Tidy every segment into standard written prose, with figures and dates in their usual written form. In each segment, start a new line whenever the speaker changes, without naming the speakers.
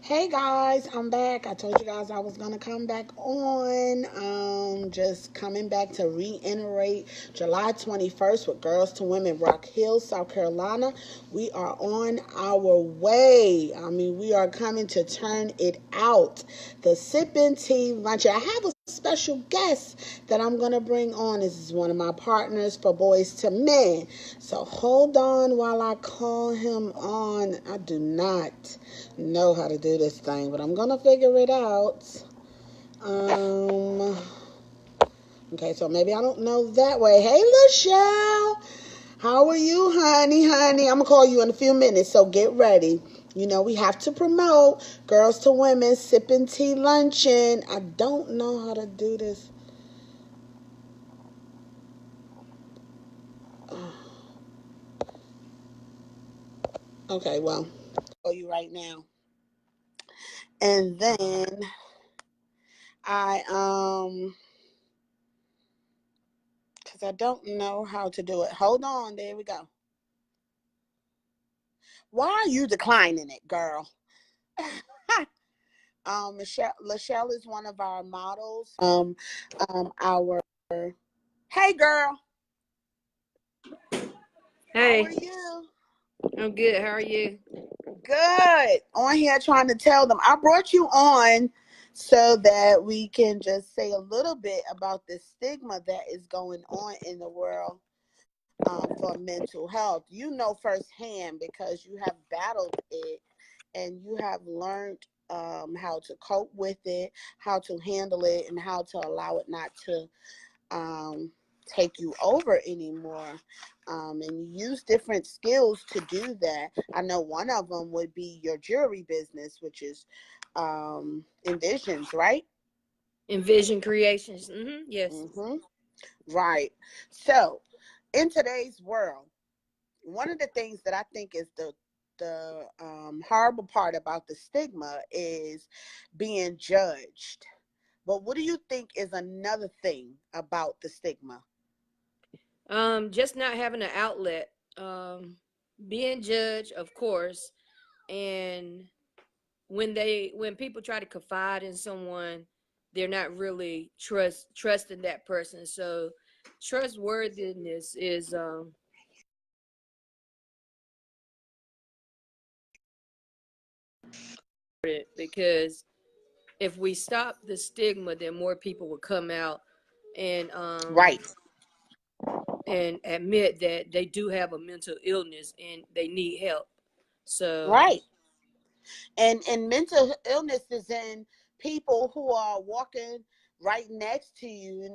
Hey guys, I'm back. I told you guys I was gonna come back on. Just coming back to reiterate July 21st with Girls to Women Rock Hill, South Carolina. We are on our way. We are coming to turn it out. The Sipping Tea Lunch. I have a special guest that I'm gonna bring on. This is one of my partners for Boys to Men. So hold on while I call him on. I do not know how to do this thing, but I'm gonna figure it out. Um, okay, so maybe I don't know that way. Hey, Lachelle, how are you, honey? I'm gonna call you in a few minutes, so get ready. You know, we have to promote Girls to Women Sipping Tea Luncheon. I don't know how to do this. Okay, well, I'll call you right now. And then I because I don't know how to do it. Hold on, there we go. Why are you declining it, girl? Lachelle is one of our models. Our Hey, girl, how are
Hey,
you?
I'm good. How are you?
Good. On here trying to tell them I brought you on so that we can just say a little bit about the stigma that is going on in the world for mental health. You know firsthand because you have battled it and you have learned how to cope with it, how to handle it, and how to allow it not to take you over anymore. And you use different skills to do that. I know one of them would be your jewelry business, which is Envisions, right?
Envision Creations. Yes.
Mm-hmm. Right. So, in today's world, one of the things that I think is the horrible part about the stigma is being judged. But what do you think is another thing about the stigma?
Just not having an outlet. Being judged, of course, and when people try to confide in someone, they're not really trusting that person. So trustworthiness is because if we stop the stigma, then more people will come out and
Right.
admit that they do have a mental illness and they need help. So,
Right. And mental illness is in people who are walking right next to you,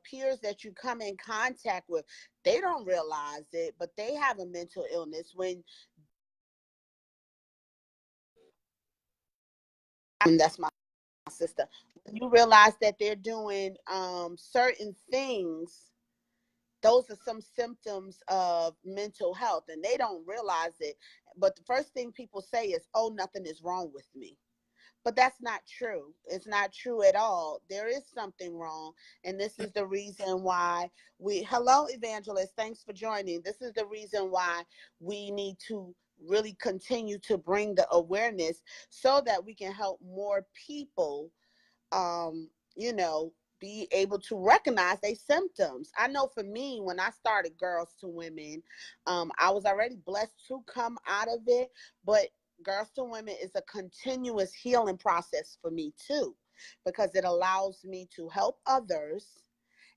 peers that you come in contact with. They don't realize it, but they have a mental illness. When That's my sister. When you realize that they're doing certain things, those are some symptoms of mental health, and they don't realize it. But the first thing people say is, "Oh, nothing is wrong with me." But that's not true. It's not true at all. There is something wrong. And this is the reason why hello, Evangelist, thanks for joining. This is the reason why we need to really continue to bring the awareness so that we can help more people, um, you know, be able to recognize their symptoms. I know for me, when I started Girls to Women, I was already blessed to come out of it, but Girls to Women is a continuous healing process for me too, because it allows me to help others,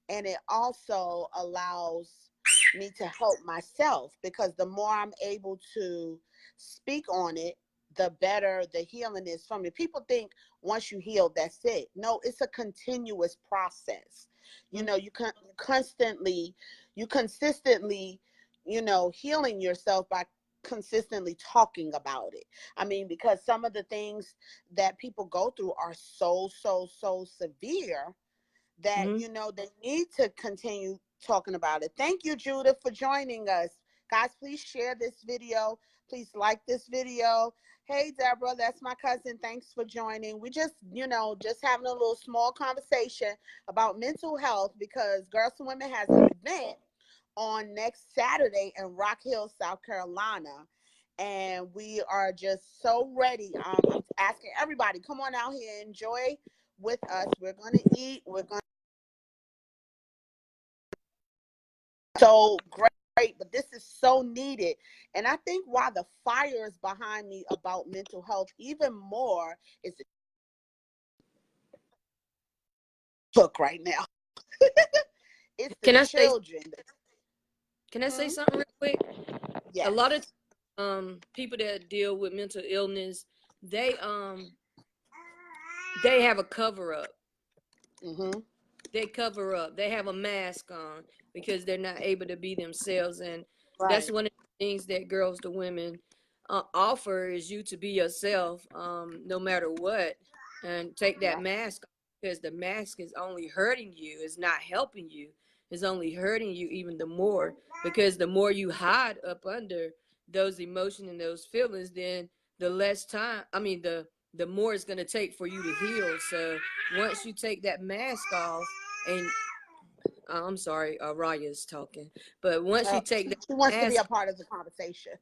and it also allows me to help myself, because the more I'm able to speak on it, the better the healing is from me. People think once you heal, that's it. No, it's a continuous process. You consistently, healing yourself by consistently talking about it. Because some of the things that people go through are so severe that
mhm.
they need to continue talking about it. Thank you, Judith, for joining us. Guys, please share this video. Please like this video. Hey, Deborah, that's my cousin. Thanks for joining. We just having a little small conversation about mental health, because Girls and Women has an event on next Saturday in Rock Hill, South Carolina. and we are just so ready. I'm asking everybody, come on out here, enjoy with us. We're gonna eat. We're gonna so great, but this is so needed. And I think why the fire is behind me about mental health even more is the book right now. It's the
Can I say
children.
can I say
Hmm?
something real quick? A
Yes.
lot of people that deal with mental illness, they have a cover up.
Hmm.
They cover up. They have a mask on because they're not able to be themselves, and that's
Right.
one of the things that Girls to Women offer is you to be yourself, no matter what, and take that
Right.
mask off because the mask is only hurting you. It's not helping you. It's only hurting you even the more because the more you hide up under those emotions and those feelings, then the less time. I mean, the more it's going to take for you to heal. So once you take that mask off, and I'm sorry, Raya's talking, but once you take that
She wants to be a
mask,
part of the conversation.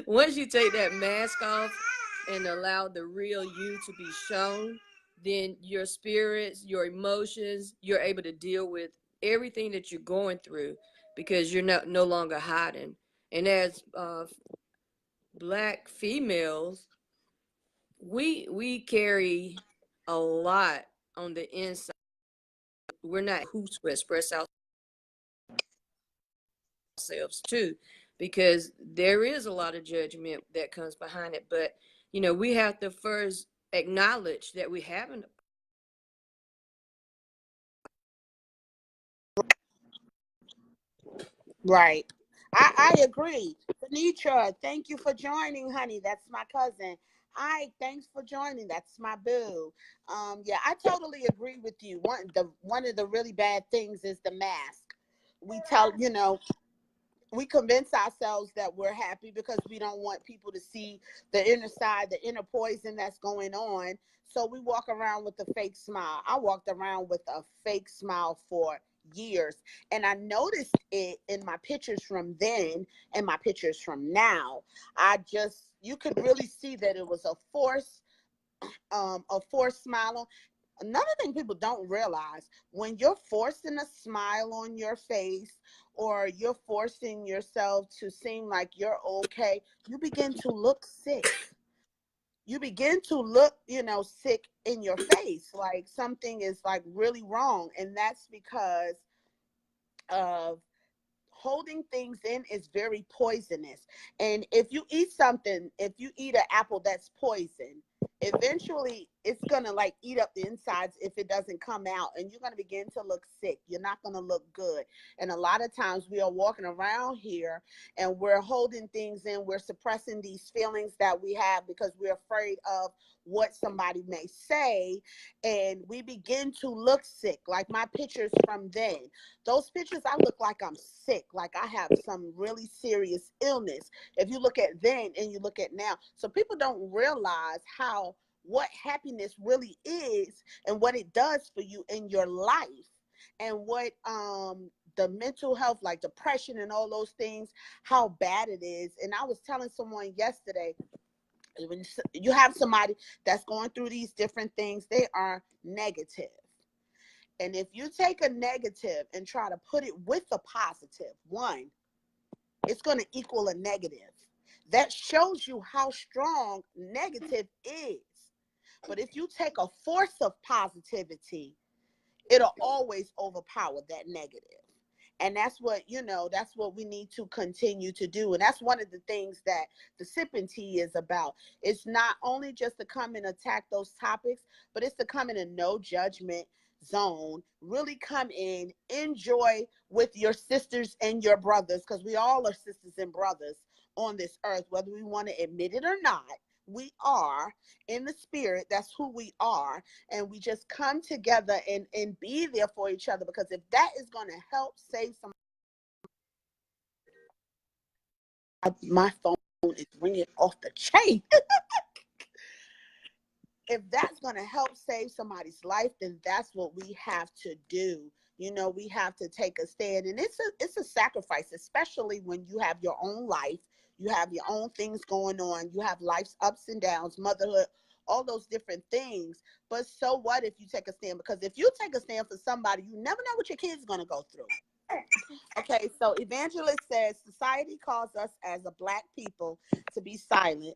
once you take that mask off and allow the real you to be shown, then your spirits, your emotions, you're able to deal with everything that you're going through because you're not no longer hiding. And as Black females, we carry a lot on the inside. We're not who to express ourselves too, because there is a lot of judgment that comes behind it. But we have to first acknowledge that we haven't.
Right. I agree. Venetra, thank you for joining, honey. That's my cousin. Hi, thanks for joining. That's my boo. Yeah, I totally agree with you. One of the really bad things is the mask. We tell, we convince ourselves that we're happy because we don't want people to see the inner side, the inner poison that's going on. So we walk around with a fake smile. I walked around with a fake smile for years. And I noticed it in my pictures from then and my pictures from now. You could really see that it was a forced smile. Another thing people don't realize, when you're forcing a smile on your face or you're forcing yourself to seem like you're okay, you begin to look sick. You begin to look, sick in your face, like something is like really wrong. And that's because of holding things in is very poisonous. And if you eat an apple that's poison, eventually it's gonna like eat up the insides if it doesn't come out, and you're gonna begin to look sick. You're not gonna look good. And a lot of times we are walking around here and we're holding things in, we're suppressing these feelings that we have because we're afraid of what somebody may say, and we begin to look sick. Like my pictures from then, those pictures, I look like I'm sick, like I have some really serious illness. If you look at then and you look at now, so people don't realize what happiness really is and what it does for you in your life, and what the mental health, like depression and all those things, how bad it is. And I was telling someone yesterday, when you have somebody that's going through these different things, they are negative. And if you take a negative and try to put it with a positive one, it's going to equal a negative. That shows you how strong negative is. But if you take a force of positivity, it'll always overpower that negative. And that's what we need to continue to do. And that's one of the things that the sipping tea is about. It's not only just to come and attack those topics, but it's to come in a no judgment zone, really come in, enjoy with your sisters and your brothers, because we all are sisters and brothers on this earth, whether we want to admit it or not. We are in the spirit. That's who we are. And we just come together and be there for each other, because if that is going to help save some, my phone is ringing off the chain. If that's going to help save somebody's life, then that's what we have to do. We have to take a stand, and it's a sacrifice, especially when you have your own life. You have your own things going on. You have life's ups and downs, motherhood, all those different things. But so what if you take a stand? Because if you take a stand for somebody, you never know what your kid's going to go through. Okay, so Evangelist says society calls us as a Black people to be silent,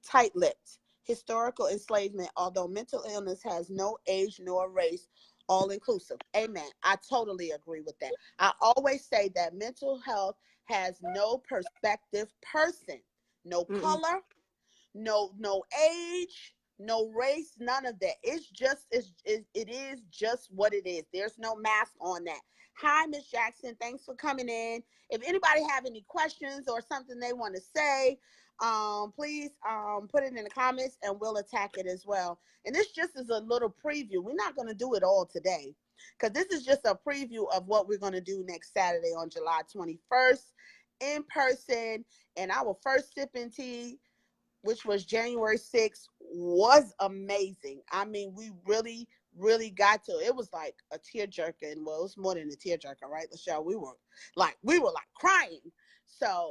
tight-lipped, historical enslavement, although mental illness has no age nor race, all inclusive. Amen. I totally agree with that. I always say that mental health has no perspective person, no
Mm-mm.
color, no age, no race, none of that. It's just it is just what it is. There's no mask on that. Hi, Miss Jackson, thanks for coming in. If anybody have any questions or something they want to say, please put it in the comments and we'll attack it as well. And this just is a little preview. We're not going to do it all today because this is just a preview of what we're going to do next Saturday on July 21st in person. And our first sipping tea, which was January 6th, was amazing. I mean, we really, really got to. It was like a tearjerker, and well, it was more than a tearjerker, right, Michelle? We were like crying. So,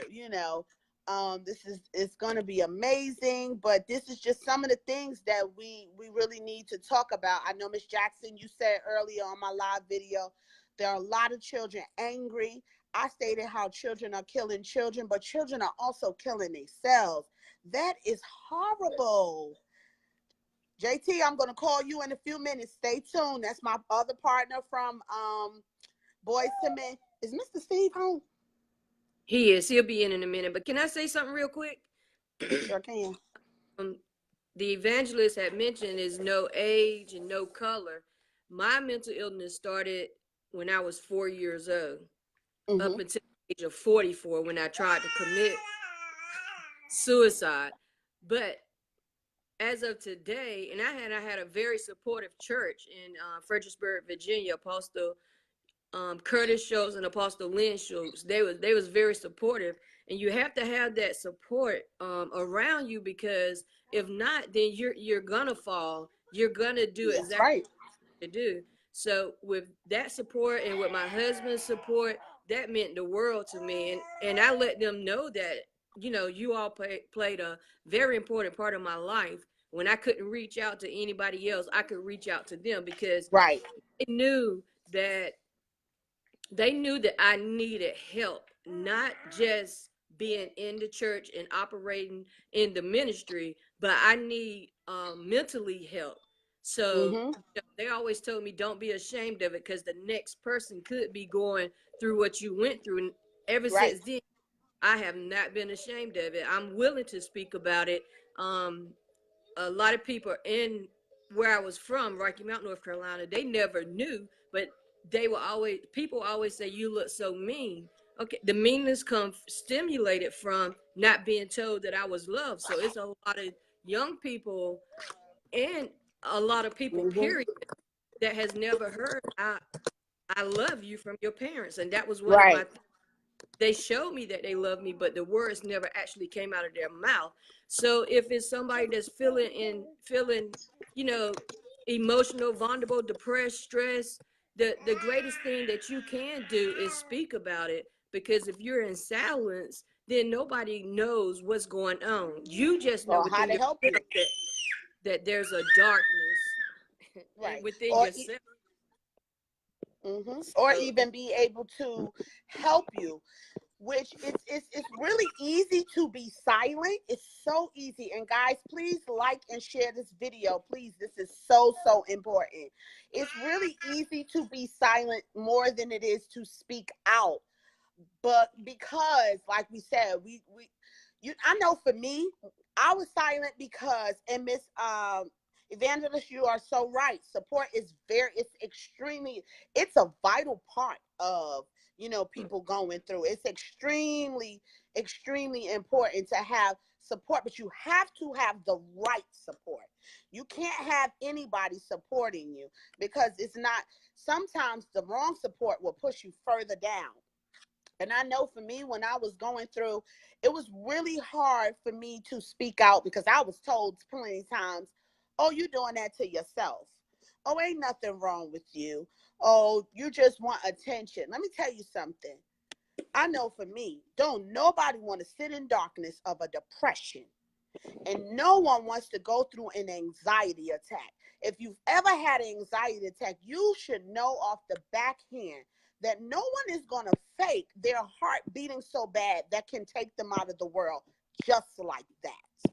this is it's gonna be amazing. But this is just some of the things that we really need to talk about. I know, Miss Jackson, you said earlier on my live video, there are a lot of children angry. I stated how children are killing children, but children are also killing themselves. That is horrible. JT, I'm going to call you in a few minutes. Stay tuned. That's my other partner from Boys to Men. Is Mr. Steve home?
He is. He'll be in a minute. But can I say something real quick?
You sure can.
The evangelist had mentioned is no age and no color. My mental illness started when I was 4 years old, up until the age of 44 when I tried to commit suicide. But as of today, and I had a very supportive church in Fredericksburg, Virginia. Apostle Curtis Schultz and Apostle Lynn Schultz. They was very supportive, and you have to have that support around you, because if not, then you're gonna fall. You're gonna do
That's
exactly
right.
what you do. So with that support and with my husband's support, that meant the world to me, and I let them know that you all played a very important part of my life. When I couldn't reach out to anybody else, I could reach out to them, because
Right.
they knew that I needed help, not just being in the church and operating in the ministry, but I need mentally help. So
Mm-hmm.
they always told me, don't be ashamed of it, because the next person could be going through what you went through. And ever
Right.
since then, I have not been ashamed of it. I'm willing to speak about it. A lot of people in where I was from, Rocky Mount, North Carolina, they never knew, but people always say, you look so mean. Okay, the meanness comes stimulated from not being told that I was loved. So it's a lot of young people and a lot of people,
Mm-hmm.
period, that has never heard I love you from your parents. And that was one of
Right.
my they showed me that they love me, but the words never actually came out of their mouth. So if it's somebody that's feeling, you know, emotional, vulnerable, depressed, stressed, the greatest thing that you can do is speak about it. Because if you're in silence, then nobody knows what's going on. You just know
Or how
within
to help you.
yourself that there's a darkness
Right.
within
Or
yourself.
or
So
even be able to help you, which it's really easy to be silent. It's so easy. And guys, please like and share this video. Please, this is so important. It's really easy to be silent more than it is to speak out. But because, like we said, I know for me, I was silent because, and Miss Evangelist, you are so right. Support is it's a vital part of, people going through. It's extremely important to have support, but you have to have the right support. You can't have anybody supporting you, because sometimes the wrong support will push you further down. And I know for me, when I was going through, it was really hard for me to speak out, because I was told plenty of times, oh, you're doing that to yourself. Oh, ain't nothing wrong with you. Oh, you just want attention. Let me tell you something. I know for me, don't nobody want to sit in darkness of a depression. And no one wants to go through an anxiety attack. If you've ever had an anxiety attack, you should know off the backhand that no one is going to fake their heart beating so bad that can take them out of the world just like that.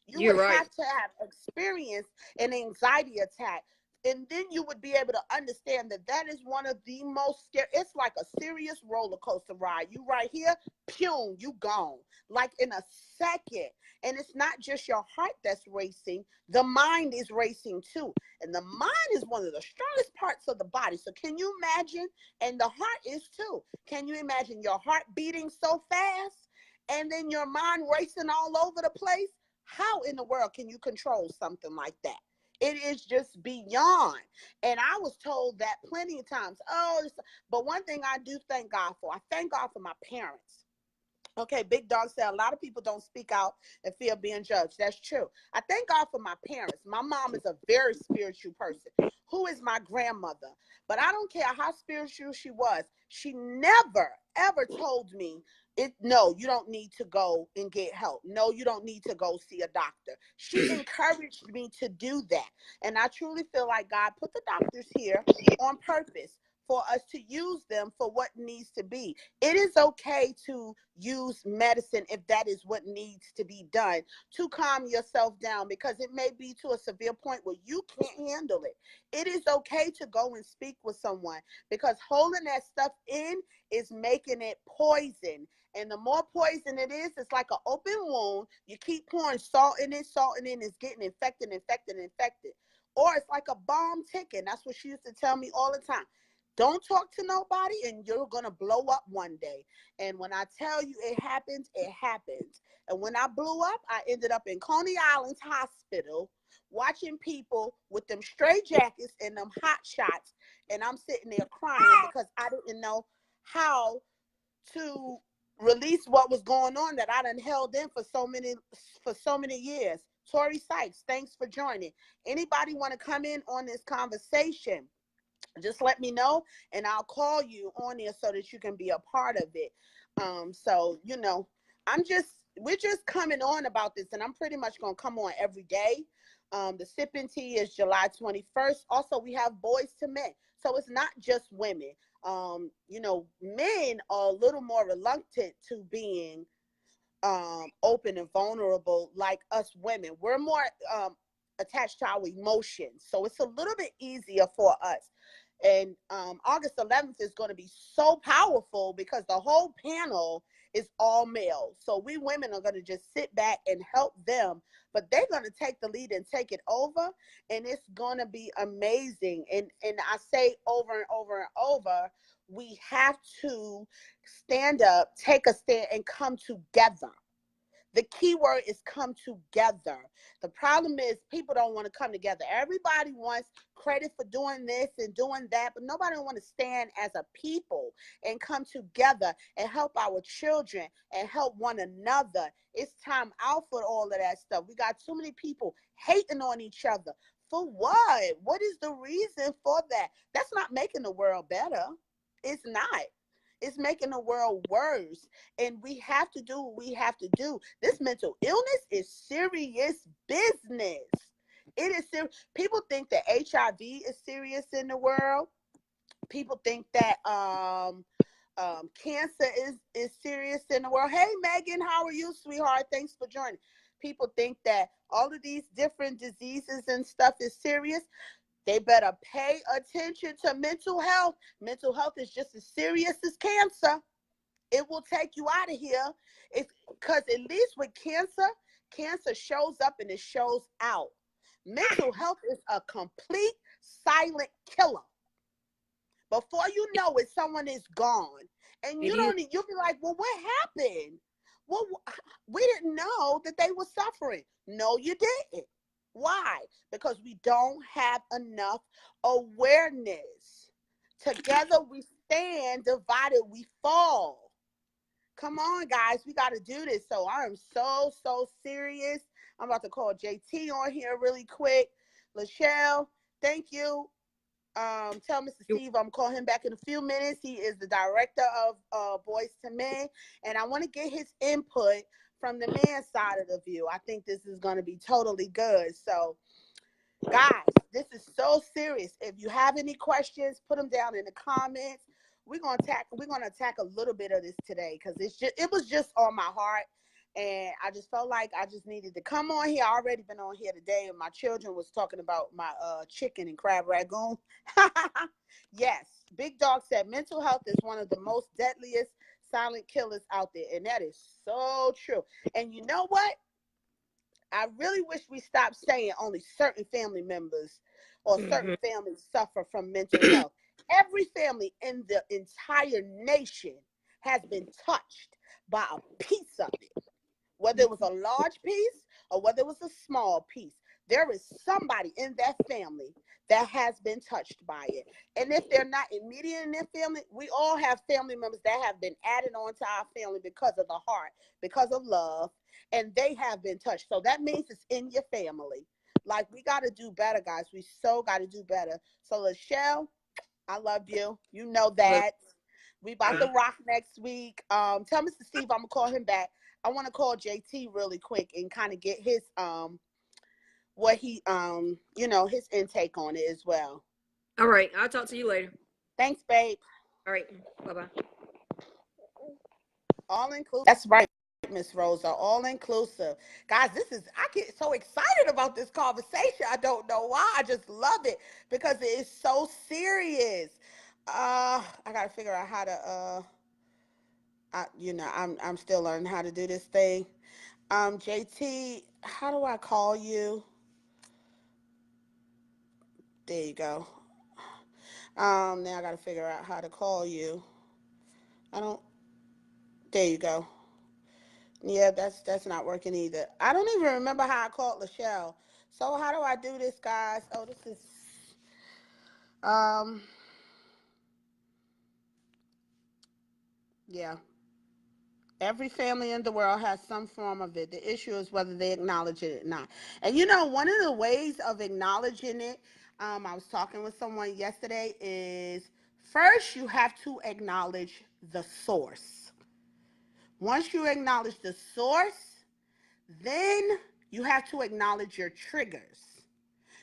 You
You're
would
right.
have to have experienced an anxiety attack. And then you would be able to understand that that is one of the most scary. It's like a serious roller coaster ride. You right here, pew, you gone. Like in a second. And it's not just your heart that's racing. The mind is racing too. And the mind is one of the strongest parts of the body. So can you imagine? And the heart is too. Can you imagine your heart beating so fast? And then your mind racing all over the place? How in the world can you control something like that? It is just beyond. And I was told that plenty of times. But one thing I do thank God for, I thank God for my parents. Okay, Big Dog said a lot of people don't speak out and fear being judged. That's true. I thank God for my parents. My mom is a very spiritual person, who is my grandmother. But I don't care how spiritual she was. She never, ever told me, no, you don't need to go and get help. No, you don't need to go see a doctor. She encouraged me to do that. And I truly feel like God put the doctors here on purpose for us to use them for what needs to be. It is okay to use medicine if that is what needs to be done to calm yourself down, because it may be to a severe point where you can't handle it. It is okay to go and speak with someone, because holding that stuff in is making it poison. And the more poison it is, it's like an open wound. You keep pouring salt in it, it's getting infected, infected. Or it's like a bomb ticking. That's what she used to tell me all the time. Don't talk to nobody and you're going to blow up one day. And when I tell you it happens, it happens. And when I blew up, I ended up in Coney Island's hospital watching people with them straight jackets and them hot shots. And I'm sitting there crying because I didn't know how to release what was going on that I done held in for so many years. Tori Sykes, thanks for joining. Anybody want to come in on this conversation? Just let me know and I'll call you on there so that you can be a part of it. So, we're just coming on about this, and I'm pretty much going to come on every day. The sipping tea is July 21st. Also, we have Boys to Men. So it's not just women. Men are a little more reluctant to being open and vulnerable like us women. We're more attached to our emotions. So it's a little bit easier for us. And August 11th is going to be so powerful because the whole panel is all male. So we women are going to just sit back and help them, but they're going to take the lead and take it over. And it's going to be amazing. And I say over and over and over, we have to stand up, take a stand, and come together. The key word is come together. The problem is people don't want to come together. Everybody wants credit for doing this and doing that, but nobody wants to stand as a people and come together and help our children and help one another. It's time out for all of that stuff. We got too many people hating on each other. For what? What is the reason for that? That's not making the world better. It's not. It's making the world worse. And we have to do what we have to do. This mental illness is serious business. It is serious. People think that HIV is serious in the world. People think that cancer is serious in the world. Hey, Megan, how are you, sweetheart? Thanks for joining. People think that all of these different diseases and stuff is serious. They better pay attention to mental health. Mental health is just as serious as cancer. It will take you out of here. Because at least with cancer shows up and it shows out. Mental health is a complete silent killer. Before you know it, someone is gone. And you'll be like, well, what happened? Well, we didn't know that they were suffering. No, you didn't. Why? Because we don't have enough awareness. Together we stand, divided we fall. Come on, guys, we got to do this. So I am so serious. I'm about to call JT on here really quick. Lachelle, thank you. Tell Mr. Steve I'm call him back in a few minutes. He is the director of Boys to Men, and I want to get his input from the man's side of the view. I think this is going to be totally good. So, guys, this is so serious. If you have any questions, put them down in the comments. We're gonna attack a little bit of this today because it was just on my heart, and I just felt like I just needed to come on here. I already been on here today, and my children was talking about my chicken and crab ragoon. Yes, Big Dog said mental health is one of the most deadliest silent killers out there, and that is so true. And you know what? I really wish we stopped saying only certain family members or certain families suffer from mental health. Every family in the entire nation has been touched by a piece of it, whether it was a large piece or whether it was a small piece. There is somebody in that family that has been touched by it. And if they're not immediate in their family, we all have family members that have been added on to our family because of the heart, because of love, and they have been touched. So that means it's in your family. Like, we got to do better, guys. We so got to do better. So, Lachelle, I love you. You know that. We about to rock next week. Tell Mr. Steve I'm going to call him back. I want to call JT really quick and kind of get his what he his intake on it as well.
All right, I'll talk to you later.
Thanks, babe.
All right, bye-bye.
All inclusive. That's right, Miss Rosa. All inclusive. Guys, I get so excited about this conversation. I don't know why. I just love it because it is so serious. I gotta figure out how to I'm still learning how to do this thing. JT, how do I call you? There you go. Now I gotta figure out how to call you. There you go. Yeah, that's not working either. I don't even remember how I called Lachelle. So how do I do this, guys? Oh, this is yeah. Every family in the world has some form of it. The issue is whether they acknowledge it or not. And one of the ways of acknowledging it, I was talking with someone yesterday, is first you have to acknowledge the source. Once you acknowledge the source, then you have to acknowledge your triggers.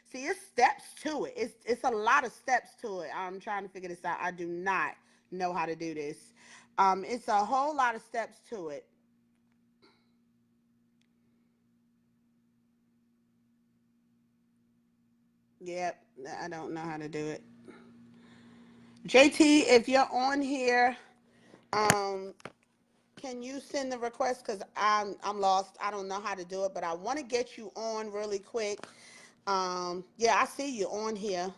See, it's steps to it. It's a lot of steps to it. I'm trying to figure this out. I do not know how to do this. It's a whole lot of steps to it. Yep, I don't know how to do it. JT, if you're on here, can you send the request? Because I'm lost. I don't know how to do it, but I want to get you on really quick. Yeah, I see you on here.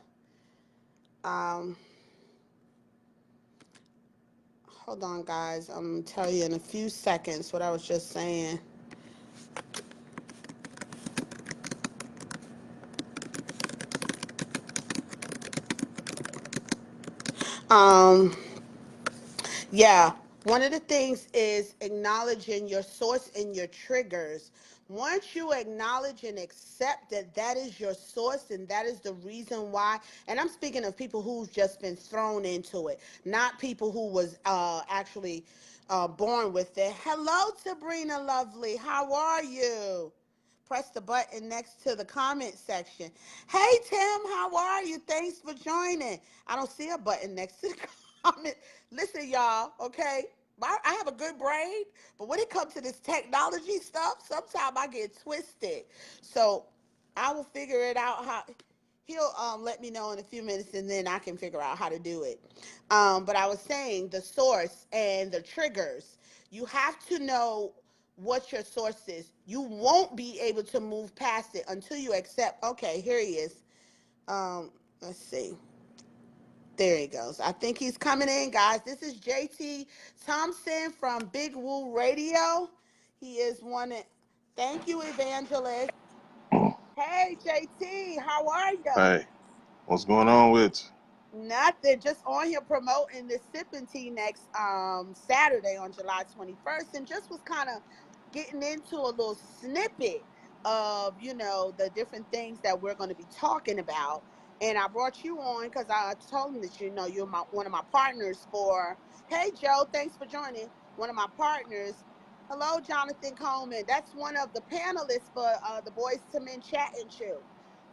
Hold on, guys. I'm going to tell you in a few seconds what I was just saying. Yeah, one of the things is acknowledging your source and your triggers. Once you acknowledge and accept that that is your source and that is the reason why, and I'm speaking of people who've just been thrown into it, not people who was actually born with it. Hello, Sabrina Lovely. How are you? Press the button next to the comment section. Hey, Tim, how are you? Thanks for joining. I don't see a button next to the comment. Listen, y'all, okay? I have a good brain, but when it comes to this technology stuff, sometimes I get twisted. So I will figure it out how. He'll let me know in a few minutes, and then I can figure out how to do it. But I was saying the source and the triggers. You have to know what your source is. You won't be able to move past it until you accept. Okay, here he is. Let's see. There he goes. I think he's coming in, guys. This is JT Thompson from Big Woo Radio. He is one. Thank you, Evangelist. Hey, JT, how are you?
Hey, what's going on with you?
Nothing. Just on here promoting the sipping tea next Saturday on July 21st, and just was kind of getting into a little snippet of the different things that we're going to be talking about. And I brought you on because I told him that, you're one of my partners for, hey, Joe, thanks for joining. One of my partners. Hello, Jonathan Coleman. That's one of the panelists for the Boys to Men Chat and Chill.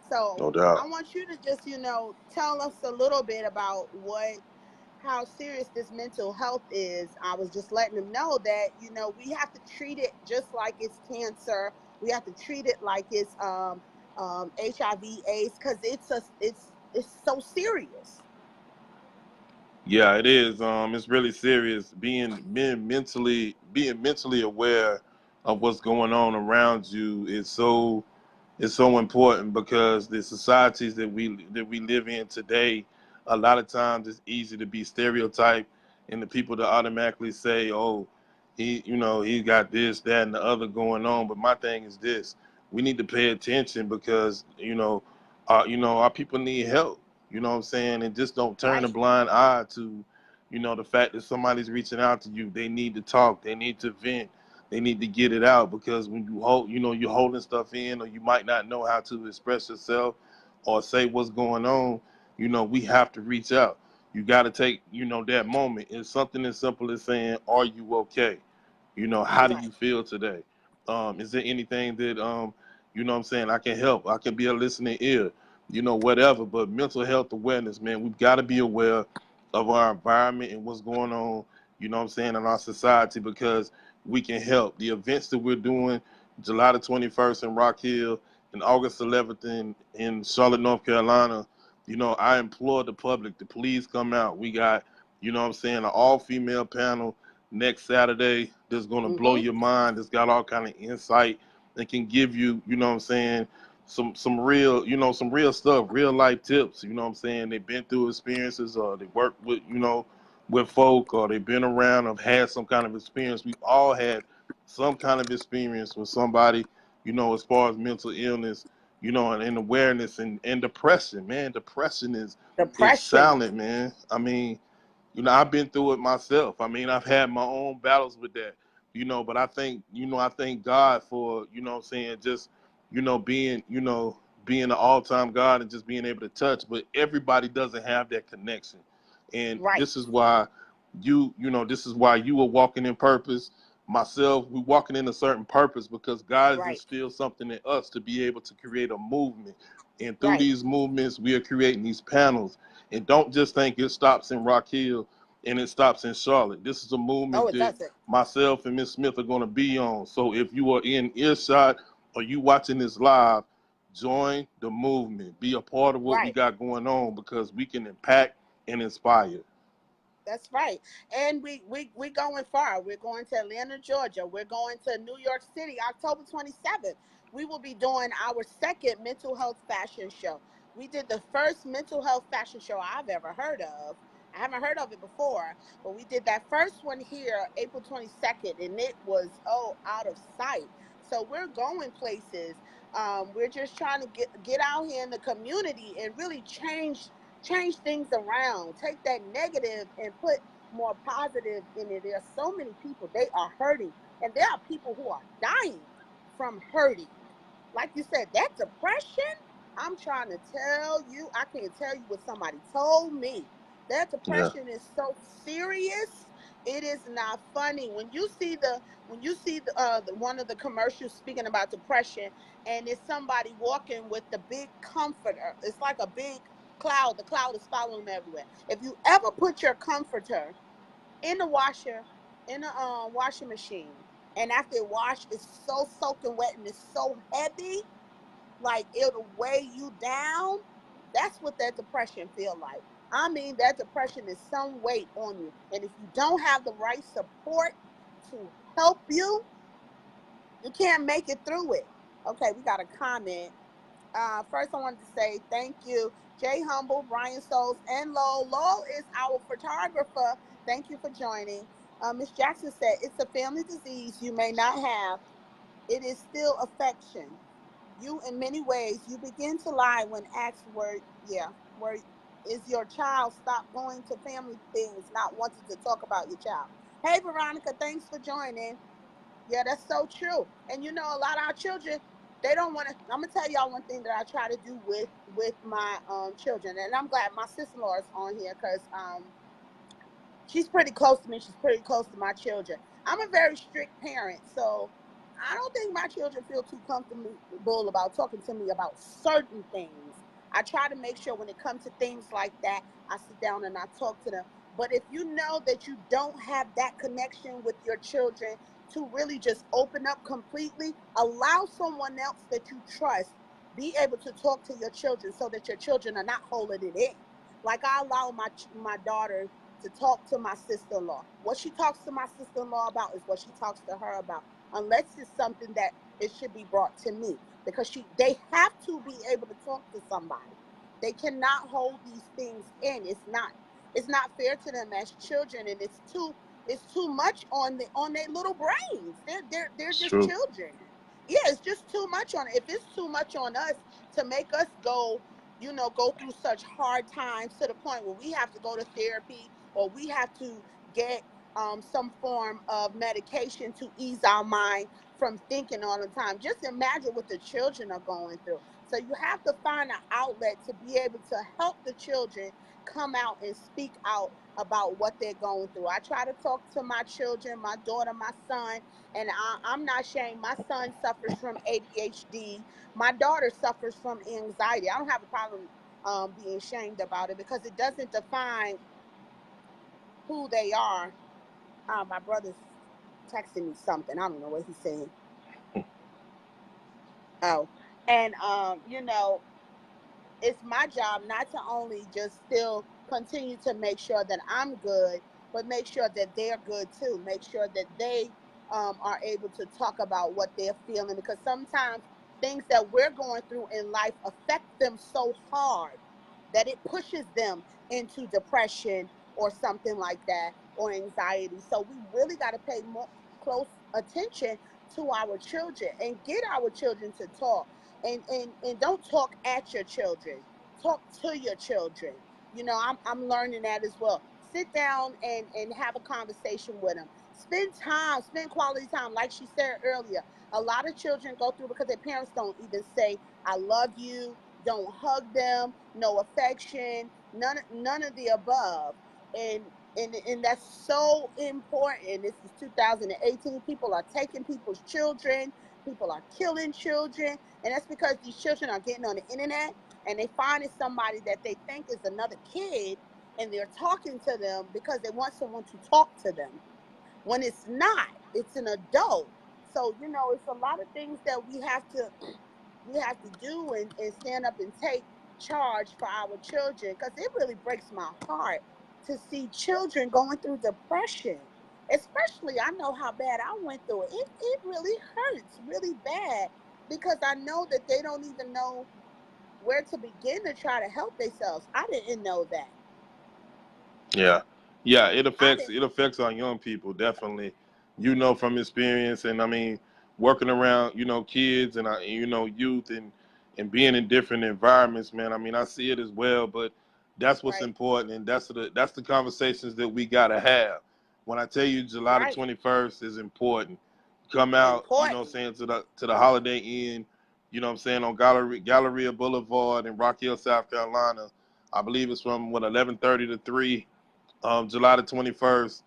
So
No doubt.
I want you to just, tell us a little bit about how serious this mental health is. I was just letting them know that, we have to treat it just like it's cancer. We have to treat it like it's HIV, AIDS, because it's so serious.
Yeah, it is. It's really serious. Being mentally aware of what's going on around you is so important because the societies that we live in today, a lot of times it's easy to be stereotyped, and the people to automatically say, "Oh, he got this, that, and the other going on." But my thing is this: we need to pay attention because our people need help. You know what I'm saying? And just don't turn a
Right,
blind eye to, the fact that somebody's reaching out to you. They need to talk. They need to vent. They need to get it out because when you're holding stuff in, or you might not know how to express yourself or say what's going on. We have to reach out. You got to take, that moment. It's something as simple as saying, "Are you okay? How do
right,
you feel today? Is there anything that, what I'm saying, I can help? I can be a listening ear, whatever." But mental health awareness, man, we've got to be aware of our environment and what's going on, what I'm saying, in our society because we can help. The events that we're doing, July the 21st in Rock Hill and August 11th in Charlotte, North Carolina, I implore the public to please come out. We got, what I'm saying, an all-female panel next Saturday that's going to blow
mm-hmm,
your mind. That's got all kind of insight and can give you, what I'm saying, some real, some real stuff, real life tips. You know what I'm saying? They've been through experiences, or they work with, with folk, or they've been around, or had some kind of experience. We all had some kind of experience with somebody, as far as mental illness, and awareness and depression. Man, depression is
depression.
silent, man. I mean, I've been through it myself. I mean, I've had my own battles with that, but I thank God for, what I'm saying, just, being, being an all-time God and just being able to touch, but everybody doesn't have that connection. And
Right,
this is why you are walking in purpose. Myself, we're walking in a certain purpose because God has
right,
instilled something in us to be able to create a movement. And through
right.
these movements, we are creating these panels. And don't just think it stops in Rock Hill and it stops in Charlotte. This is a
Oh,
movement
it
that
doesn't.
myself and Miss Smith are going to be on. So if you are in earshot or you watching this live, join the movement. Be a part of what we
Right.
got going on because we can impact and inspire.
That's right. And we going far. We're going to Atlanta, Georgia. We're going to New York City, October 27th. We will be doing our second mental health fashion show. We did the first mental health fashion show I've ever heard of. I haven't heard of it before, but we did that first one here April 22nd, and it was, out of sight. So we're going places. We're just trying to get out here in the community and really change things around. Take that negative and put more positive in it. There are so many people, they are hurting. And there are people who are dying from hurting. Like you said, that depression, I'm trying to tell you, I can't tell you what somebody told me. That
Yeah,
depression is so serious. It is not funny. When you see the one of the commercials speaking about depression, and it's somebody walking with the big comforter. It's like a big cloud. The cloud is following them everywhere. If you ever put your comforter in the washer, in the washing machine, and after it washed, it's so soaking wet and it's so heavy, like it'll weigh you down. That's what that depression feel like. I mean, that depression is some weight on you, and if you don't have the right support to help you, you can't make it through it. Okay, we got a comment. First, I wanted to say thank you, Jay Humble, Brian Souls, and Lowell. Lowell is our photographer. Thank you for joining. Miss Jackson said, "It's a family disease you may not have. It is still affection. You, in many ways, you begin to lie when asked where is your child? Stop going to family things, not wanting to talk about your child." Hey, Veronica, thanks for joining. Yeah, that's so true. And a lot of our children they don't want to. I'm gonna tell y'all one thing that I try to do with my children, and I'm glad my sister-in-law is on here because she's pretty close to me. She's pretty close to my children. I'm a very strict parent, so I don't think my children feel too comfortable about talking to me about certain things. I try to make sure when it comes to things like that, I sit down and I talk to them. But if you know that you don't have that connection with your children to really just open up completely, allow someone else that you trust be able to talk to your children so that your children are not holding it in. Like I allow my daughter to talk to my sister-in-law. What she talks to my sister-in-law about is what she talks to her about, unless it's something that it should be brought to me, because they have to be able to talk to somebody. They cannot hold these things in. It's not fair to them as children, and it's too much on their little brains. They're
It's
just
true.
children. Yeah, it's just too much on it. If it's too much on us to make us go through such hard times to the point where we have to go to therapy or we have to get some form of medication to ease our mind from thinking all the time. Just imagine what the children are going through. So you have to find an outlet to be able to help the children come out and speak out about what they're going through. I try to talk to my children, my daughter, my son, and I'm not ashamed. My son suffers from ADHD. My daughter suffers from anxiety. I don't have a problem being shamed about it because it doesn't define who they are. My brother's texting me something. I don't know what he's saying. Oh, and it's my job not to only just still continue to make sure that I'm good, but make sure that they're good too. Make sure that they are able to talk about what they're feeling, because sometimes things that we're going through in life affect them so hard that it pushes them into depression or something like that, or anxiety. So we really got to pay more close attention to our children and get our children to talk, and don't talk at your children. Talk to your children. I'm learning that as well. Sit down and have a conversation with them. Spend quality time. Like she said earlier, a lot of children go through because their parents don't even say, I love you, don't hug them, no affection, none of the above. And that's so important. This is 2018. People are taking people's children. People are killing children. And that's because these children are getting on the internet and they finding somebody that they think is another kid, and they're talking to them because they want someone to talk to them. When it's not, it's an adult. So, it's a lot of things that we have to do and stand up and take charge for our children, because it really breaks my heart to see children going through depression. Especially, I know how bad I went through it. It really hurts really bad, because I know that they don't even know where to begin to try to help themselves. I didn't know that.
Yeah, yeah. It
I
affects
didn't.
it affects our young people definitely. From experience, and I mean, working around kids and youth and being in different environments, man. I mean, I see it as well, but that's what's
Right,
important, and that's the conversations that we gotta have. When I tell you July the
right.
21st is important, come out,
Important.
saying to the Holiday Inn, on Galleria Boulevard in Rock Hill, South Carolina. I believe it's from 11:30 to 3. July the 21st.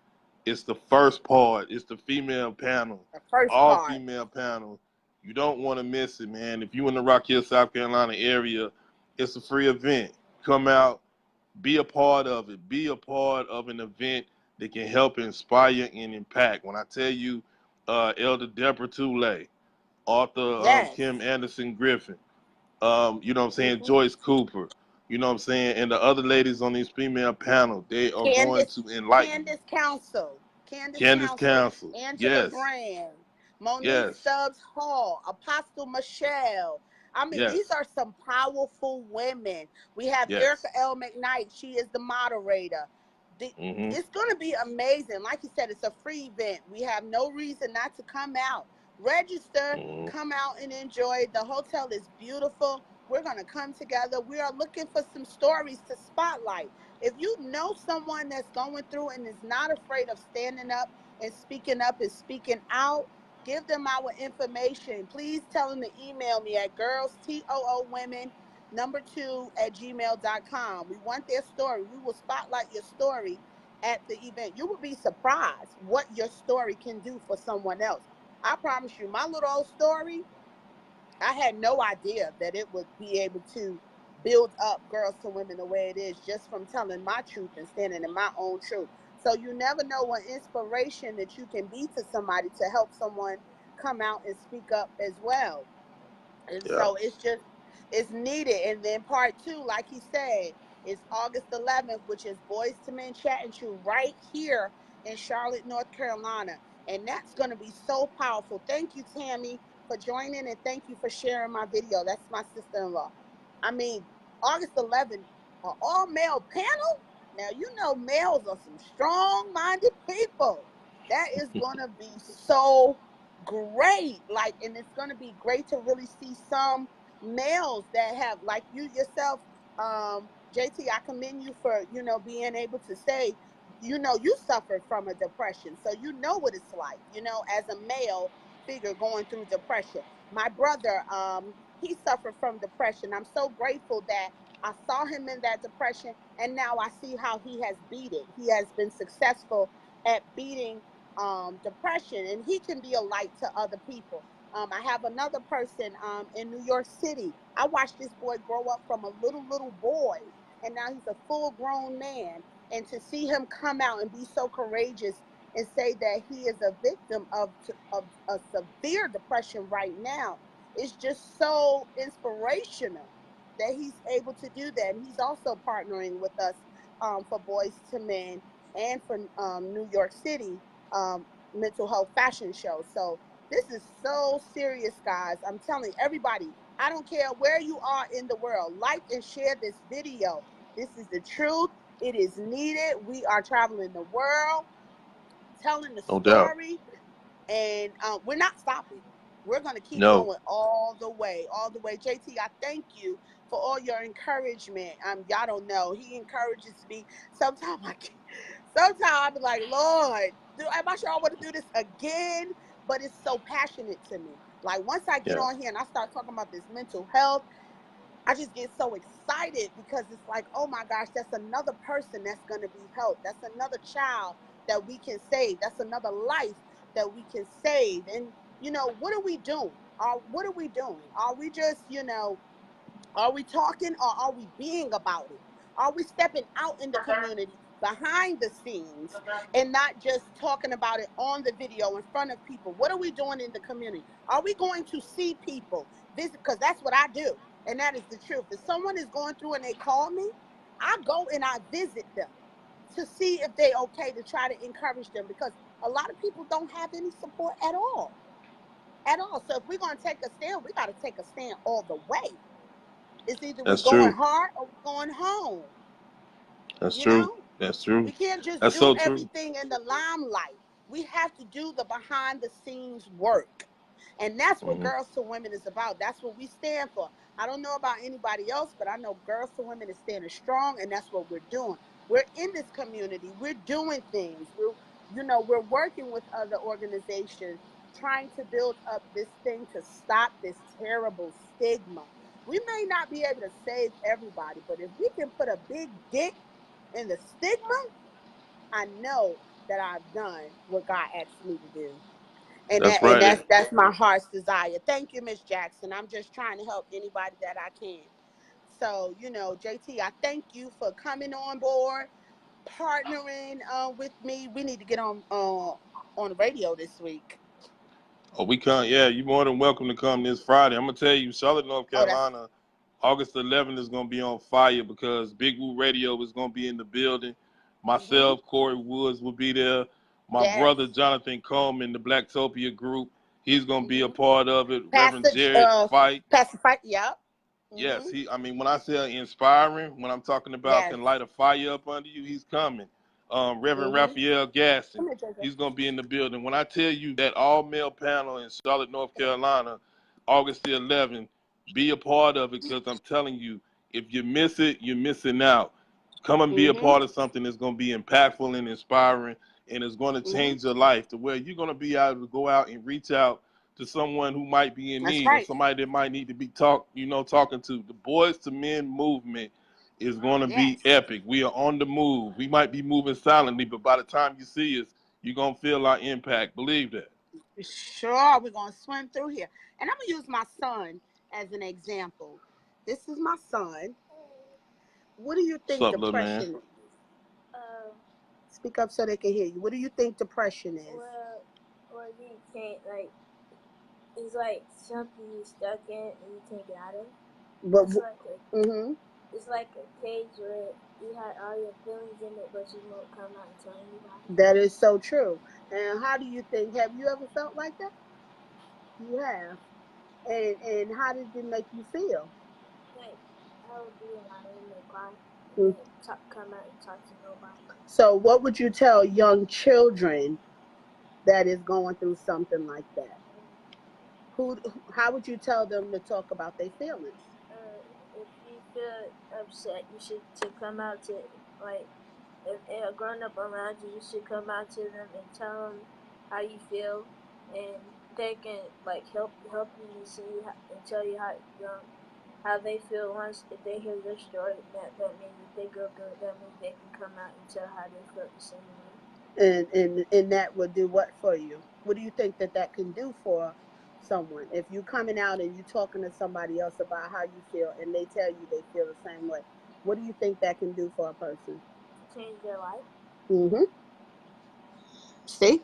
It's the first part. It's the female panel,
The first
all
part.
female panel. You don't want to miss it, man. If you in the Rock Hill, South Carolina area, it's a free event. Come out, be a part of it. Be a part of an event that can help inspire and impact. When I tell you, Elder Deborah Toole, author
Yes.
Kim Anderson Griffin,
Hmm.
Joyce Cooper, and the other ladies on these female panel, they are going
Candace,
to enlighten you.
Candace Council, Candace
Candace
Council,
Council,
Angela
yes,
Brand, Monique
yes,
Stubbs Hall, Apostle Michelle. I mean, these
yes,
are some powerful women. We have Erica
yes.
L. McKnight. She is the moderator. The,
Hmm.
it's going to be amazing. Like you said, it's a free event. We have no reason not to come out. Register,
Hmm.
come out and enjoy. The hotel is beautiful. We're going to come together. We are looking for some stories to spotlight. If you know someone that's going through and is not afraid of standing up and speaking out, Give them our information. Please tell them to email me at girlstoowomen2@gmail.com. We want their story. We will spotlight your story at the event. You will be surprised what your story can do for someone else. I promise you, my little old story, I had no idea that it would be able to build up Girls to Women the way it is just from telling my truth and standing in my own truth. So you never know what inspiration that you can be to somebody to help someone come out and speak up as well. And
Yeah.
so it's needed. And then part two, like he said, is August 11th, which is Boys to Men Chatting True right here in Charlotte, North Carolina. And that's going to be so powerful. Thank you, Tammy, for joining, and thank you for sharing my video. That's my sister-in-law. I mean, August 11th, an all-male panel. Now, you know males are some strong-minded people. That is going to be so great. Like, and it's going to be great to really see some males that have, like you yourself, JT, I commend you for, you know, being able to say, you know, you suffered from a depression. So you know what it's like, you know, as a male figure going through depression. My brother, he suffered from depression. I'm so grateful that I saw him in that depression, and now I see how he has beat it. He has been successful at beating depression, and he can be a light to other people. I have another person in New York City. I watched this boy grow up from a little boy, and now he's a full-grown man. And to see him come out and be so courageous and say that he is a victim of a severe depression right now is just so inspirational that he's able to do that. And he's also partnering with us for Boys to Men and for New York City mental health fashion show. So this is so serious, guys. I'm telling everybody, I don't care where you are in the world, like and share this video. This is the truth. It is needed. We are traveling the world, telling the
No doubt.
story, and we're not stopping. We're going to keep
No.
going all the way, all the way. JT, I thank you for all your encouragement. Y'all don't know. He encourages me. Sometimes I be like, Lord, am I sure I want to do this again? But it's so passionate to me. Like, once I get on here and I start talking about this mental health, I just get so excited because it's like, oh my gosh, that's another person that's going to be helped. That's another child that we can save. That's another life that we can save. And, you know, what are we doing? What are we doing? Are we just, you know, are we talking, or are we being about it? Are we stepping out in the community behind the scenes and not just talking about it on the video in front of people? What are we doing in the community? Are we going to see people visit? Because that's what I do. And that is the truth. If someone is going through and they call me, I go and I visit them to see if they're okay, to try to encourage them, because a lot of people don't have any support at all. At all. So if we're going to take a stand, we got to take a stand all the way. It's either we're going hard or we're going home.
That's true. That's true.
We can't just
That's
do
so true.
everything in the limelight. We have to do the behind the scenes work. And that's what Girls to Women is about. That's what we stand for. I don't know about anybody else, but I know Girls to Women is standing strong, and that's what we're doing. We're in this community. We're doing things. We're working with other organizations, trying to build up this thing to stop this terrible stigma. We may not be able to save everybody, but if we can put a big dent in the stigma, I know that I've done what God asked me to do. And
that's right.
And that's my heart's desire. Thank you, Miss Jackson. I'm just trying to help anybody that I can. So, you know, JT, I thank you for coming on board, partnering with me. We need to get on the radio this week.
Oh, we can't. Yeah, you're more than welcome to come this Friday. I'm gonna tell you, Charlotte, North Carolina, August 11th is gonna be on fire because Big Woo Radio is gonna be in the building. Myself, Corey Woods will be there. My brother Jonathan Coleman, the Blacktopia group, he's gonna be a part of it. Reverend Jared Fight.
Pastor Fight, yep.
Yes, when I say inspiring, when I'm talking about can light a fire up under you, he's coming. Reverend Raphael Gasson, he's going to be in the building. When I tell you that all-male panel in Charlotte, North Carolina, August the 11th, be a part of it, because I'm telling you, if you miss it, you're missing out. Come and be a part of something that's going to be impactful and inspiring, and it's going to
Mm-hmm.
change your life to where you're going to be able to go out and reach out to someone who might be in
That's
need or
right.
somebody that might need to be talking to. The Boys to Men movement is going to be
Yes.
epic. We are on the move. We might be moving silently, but by the time you see us, you're going to feel our impact. Believe that.
Sure, we're gonna swim through here. And I'm gonna use my son as an example. This is my son. What do you
What's
think
up, little man?
depression is? Speak up so they can hear you. What do you think depression is?
Well, you can't, like, it's like something you stuck in and you can't get out of.
But
It's like
mm-hmm.
it's like a cage where you had all your feelings in it, but you won't come out and tell anybody.
That is so true. And how do you think? Have you ever felt like that? You have. And how did it make you feel?
Like, I would be in my room and cry
Mm.
and then come out and talk to nobody.
So, what would you tell young children that is going through something like that? How would you tell them to talk about their feelings?
If you feel upset, you should to come out to, like, if a grown up around you, you should come out to them and tell them how you feel, and they can, like, help you and see and tell you how they feel. Once if they hear your story, that means if they go through it, that means they can come out and tell how they feel the same way.
And that would do what for you? What do you think that can do for someone? If you coming out and you talking to somebody else about how you feel and they tell you they feel the same way, what do you think that can do for a person?
Change their life.
Mm-hmm. See?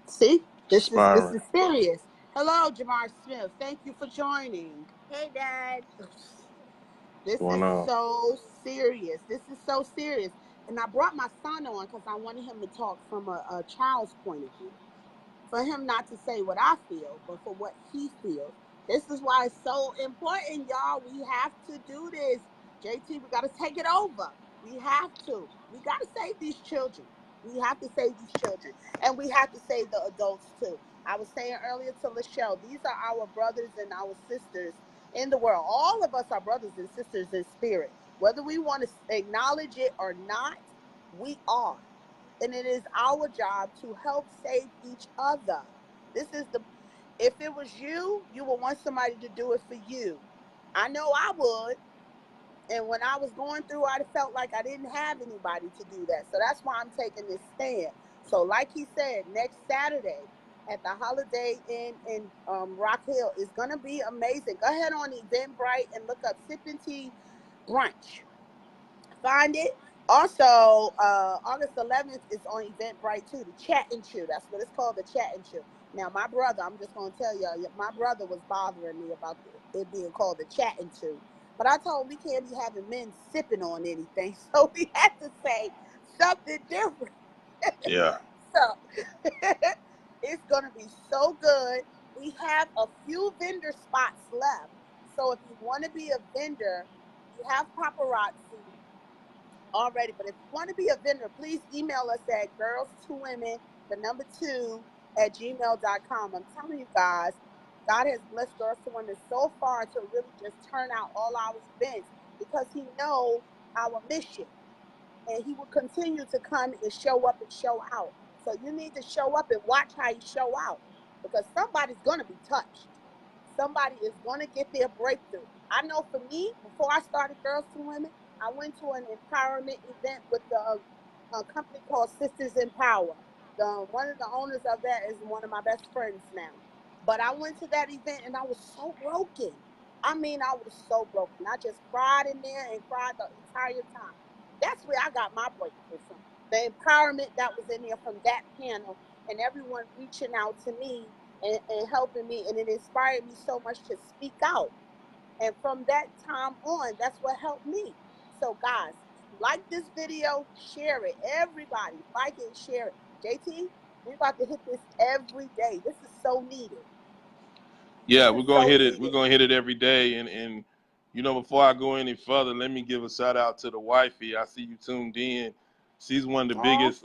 See? This
Inspiring.
is serious. Hello, Jamar Smith. Thank you for joining.
Hey, Dad.
This
What's going
is
on?
so serious. This is so serious. And I brought my son on because I wanted him to talk from a child's point of view. For him not to say what I feel, but for what he feels. This is why it's so important, y'all. We have to do this. JT, we got to take it over. We have to. We got to save these children. We have to save these children. And we have to save the adults too. I was saying earlier to Lachelle, these are our brothers and our sisters in the world. All of us are brothers and sisters in spirit. Whether we want to acknowledge it or not, we are. And it is our job to help save each other. If it was you, you would want somebody to do it for you. I know I would. And when I was going through, I felt like I didn't have anybody to do that. So that's why I'm taking this stand. So like he said, next Saturday at the Holiday Inn in Rock Hill is going to be amazing. Go ahead on Eventbrite and look up Sipping Tea Brunch. Find it. Also, August 11th is on Eventbrite too, the Chat and Chew. That's what it's called, the Chat and Chew. Now, my brother, I'm just going to tell y'all, my brother was bothering me about it being called the Chat and Chew. But I told him we can't be having men sipping on anything, so we had to say something different.
Yeah.
So, it's going to be so good. We have a few vendor spots left. So, if you want to be a vendor, we have paparazzi already. But if you want to be a vendor, please email us at girls2women2@gmail.com. I'm telling you guys, God has blessed Girls to Women so far to really just turn out all our events because He knows our mission. And He will continue to come and show up and show out. So you need to show up and watch how you show out because somebody's going to be touched. Somebody is going to get their breakthrough. I know for me, before I started Girls to Women, I went to an empowerment event with a company called Sisters in Power. One of the owners of that is one of my best friends now. But I went to that event and I was so broken. I mean, I was so broken. I just cried in there and cried the entire time. That's where I got my breakthrough from. The empowerment that was in there from that panel and everyone reaching out to me and helping me. And it inspired me so much to speak out. And from that time on, that's what helped me. So, guys, like this video, share it. Everybody, like it and share it. JT, we're about to hit this every day. This is so needed.
Yeah,
This
we're
is
gonna
so
hit it. We're
needed.
gonna hit it every day. And before I go any further, let me give a shout out to the wifey. I see you tuned in. She's one of the
Oh,
biggest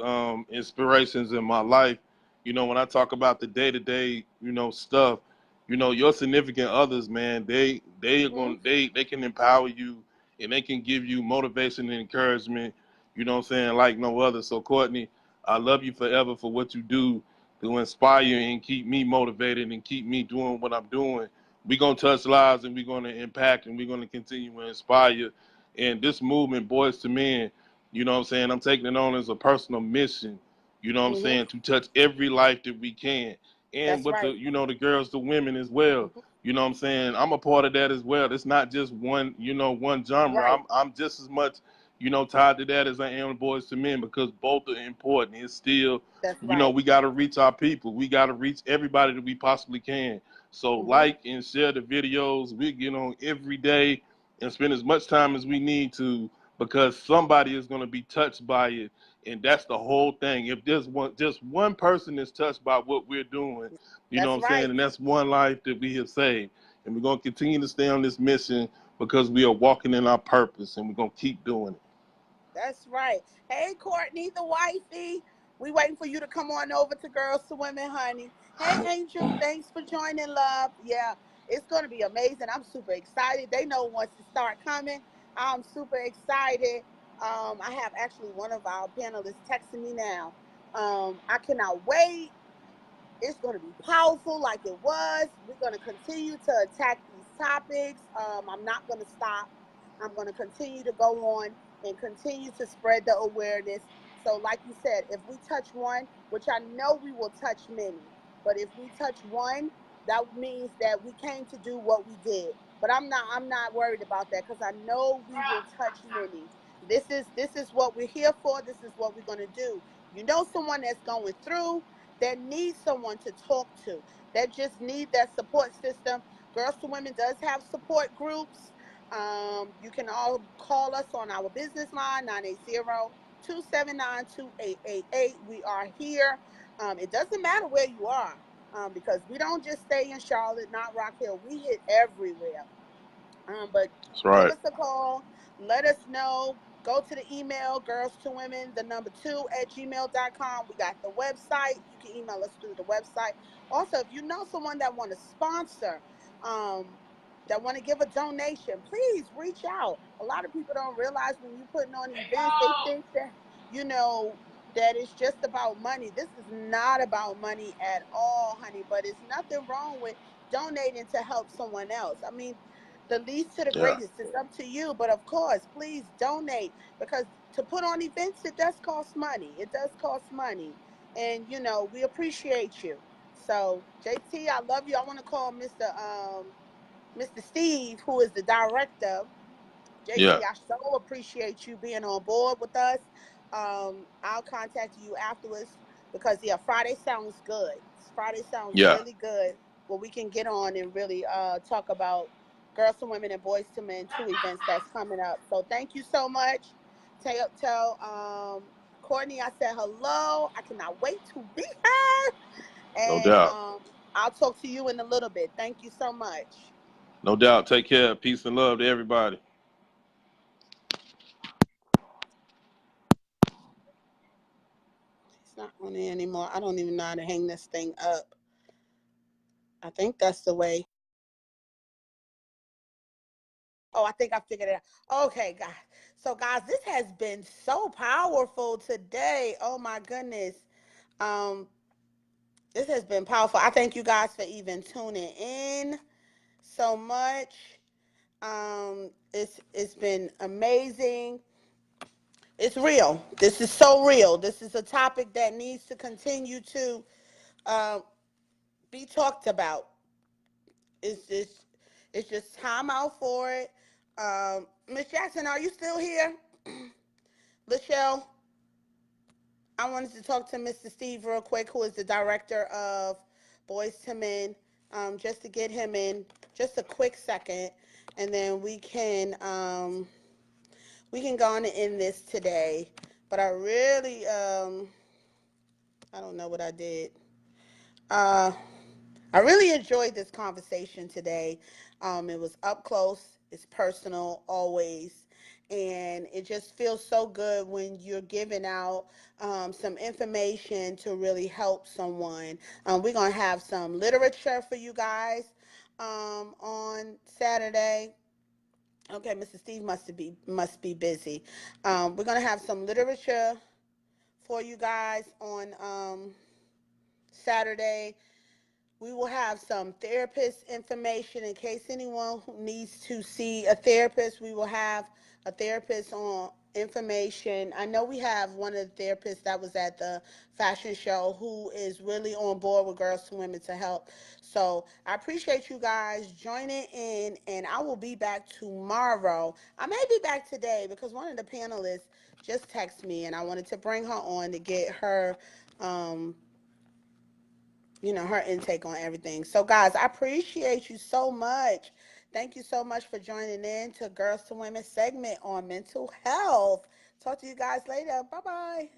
inspirations in my life. When I talk about the day to day, stuff, your significant others, man, they are
mm-hmm.
going they can empower you and they can give you motivation and encouragement. You know what I'm saying? Like no other. So Courtney, I love you forever for what you do to inspire and keep me motivated and keep me doing what I'm doing. We're going to touch lives and we're going to impact and we're going to continue to inspire. And this movement, Boys to Men, you know what I'm saying? I'm taking it on as a personal mission, you know what I'm
Mm-hmm.
saying, to touch every life that we can. And
That's
with the,
right.
you know, the girls, the women as well.
Mm-hmm.
You know what I'm saying? I'm a part of that as well. It's not just one, you know, one genre.
Right.
I'm just as much, you know, tied to that as I am Boys to Men because both are important. It's still,
That's
you know,
right.
we got to reach our people. We got to reach everybody that we possibly can. So
Mm-hmm.
like and share the videos. We get on every day and spend as much time as we need to because somebody is going to be touched by it. And that's the whole thing. If there's just one person is touched by what we're doing, you know what
That's
I'm saying?
right.
And that's one life that we have saved. And we're going to continue to stay on this mission because we are walking in our purpose and we're going to keep doing it.
That's right. Hey, Courtney, the wifey. We waiting for you to come on over to Girls to Women, honey. Hey, Angel. Thanks for joining, love. Yeah, it's going to be amazing. I'm super excited. They know once it start coming. I'm super excited. I have actually one of our panelists texting me now. I cannot wait. It's going to be powerful like it was. We're going to continue to attack these topics. I'm not going to stop. I'm going to continue to go on and continue to spread the awareness. So, like you said, if we touch one, which I know we will touch many, but if we touch one, that means that we came to do what we did. But I'm not worried about that because I know we will touch many. This is what we're here for. This is what we're going to do. You know, someone that's going through that needs someone to talk to, that just need that support system. Girls to Women does have support groups. You can all call us on our business line, 980-279-2888. We are here. It doesn't matter where you are, because we don't just stay in Charlotte, not Rock Hill. We hit everywhere. But
That's
give
right.
us a call. Let us know. Go to the email, girls to women, the number 2 @gmail.com. We got the website. You can email us through the website. Also, if you know someone that want to sponsor, that want to give a donation, please reach out. A lot of people don't realize when you're putting on events, they think that, you know, that it's just about money. This is not about money at all, honey, but it's nothing wrong with donating to help someone else. I mean, the least to the
Yeah.
greatest is up to you. But of course, please donate because to put on events, it does cost money. It does cost money. And, you know, we appreciate you. So, JT, I love you. I want to call Mr. Steve, who is the director.
Yeah.
JT, I so appreciate you being on board with us. I'll contact you afterwards because yeah, Friday sounds good. Friday sounds
Yeah.
really good. Where we can get on and really talk about Girls to Women and Boys to Men, two events that's coming up. So thank you so much. Tell Courtney I said hello. I cannot wait to be her.
No
And
doubt.
I'll talk to you in a little bit. Thank you so much.
No doubt. Take care. Peace and love to everybody.
It's not on there anymore. I don't even know how to hang this thing up. I think that's the way. Oh, I think I figured it out. Okay, guys. So, guys, this has been so powerful today. Oh my goodness. Um, this has been powerful. I thank you guys for even tuning in so much. It's been amazing. It's real. This is so real. This is a topic that needs to continue to uh, be talked about. It's just time out for it. Miss Jackson, are you still here? Lachelle, I wanted to talk to Mr. Steve real quick, who is the director of Boys to Men, just to get him in just a quick second, and then we can go on and end this today. But I really I don't know what I did. Uh, I really enjoyed this conversation today. It was up close, it's personal, always. And it just feels so good when you're giving out some information to really help someone. We're going to have some literature for you guys on Saturday. Okay, Mr. Steve must be busy. We're going to have some literature for you guys on Saturday. We will have some therapist information in case anyone who needs to see a therapist. We will have a therapist on information. I know we have one of the therapists that was at the fashion show who is really on board with Girls to Women to help. So I appreciate you guys joining in, and I will be back tomorrow. I may be back today because one of the panelists just texted me, and I wanted to bring her on to get her her intake on everything. So, guys, I appreciate you so much. Thank you so much for joining in to Girls to Women segment on mental health. Talk to you guys later. Bye-bye.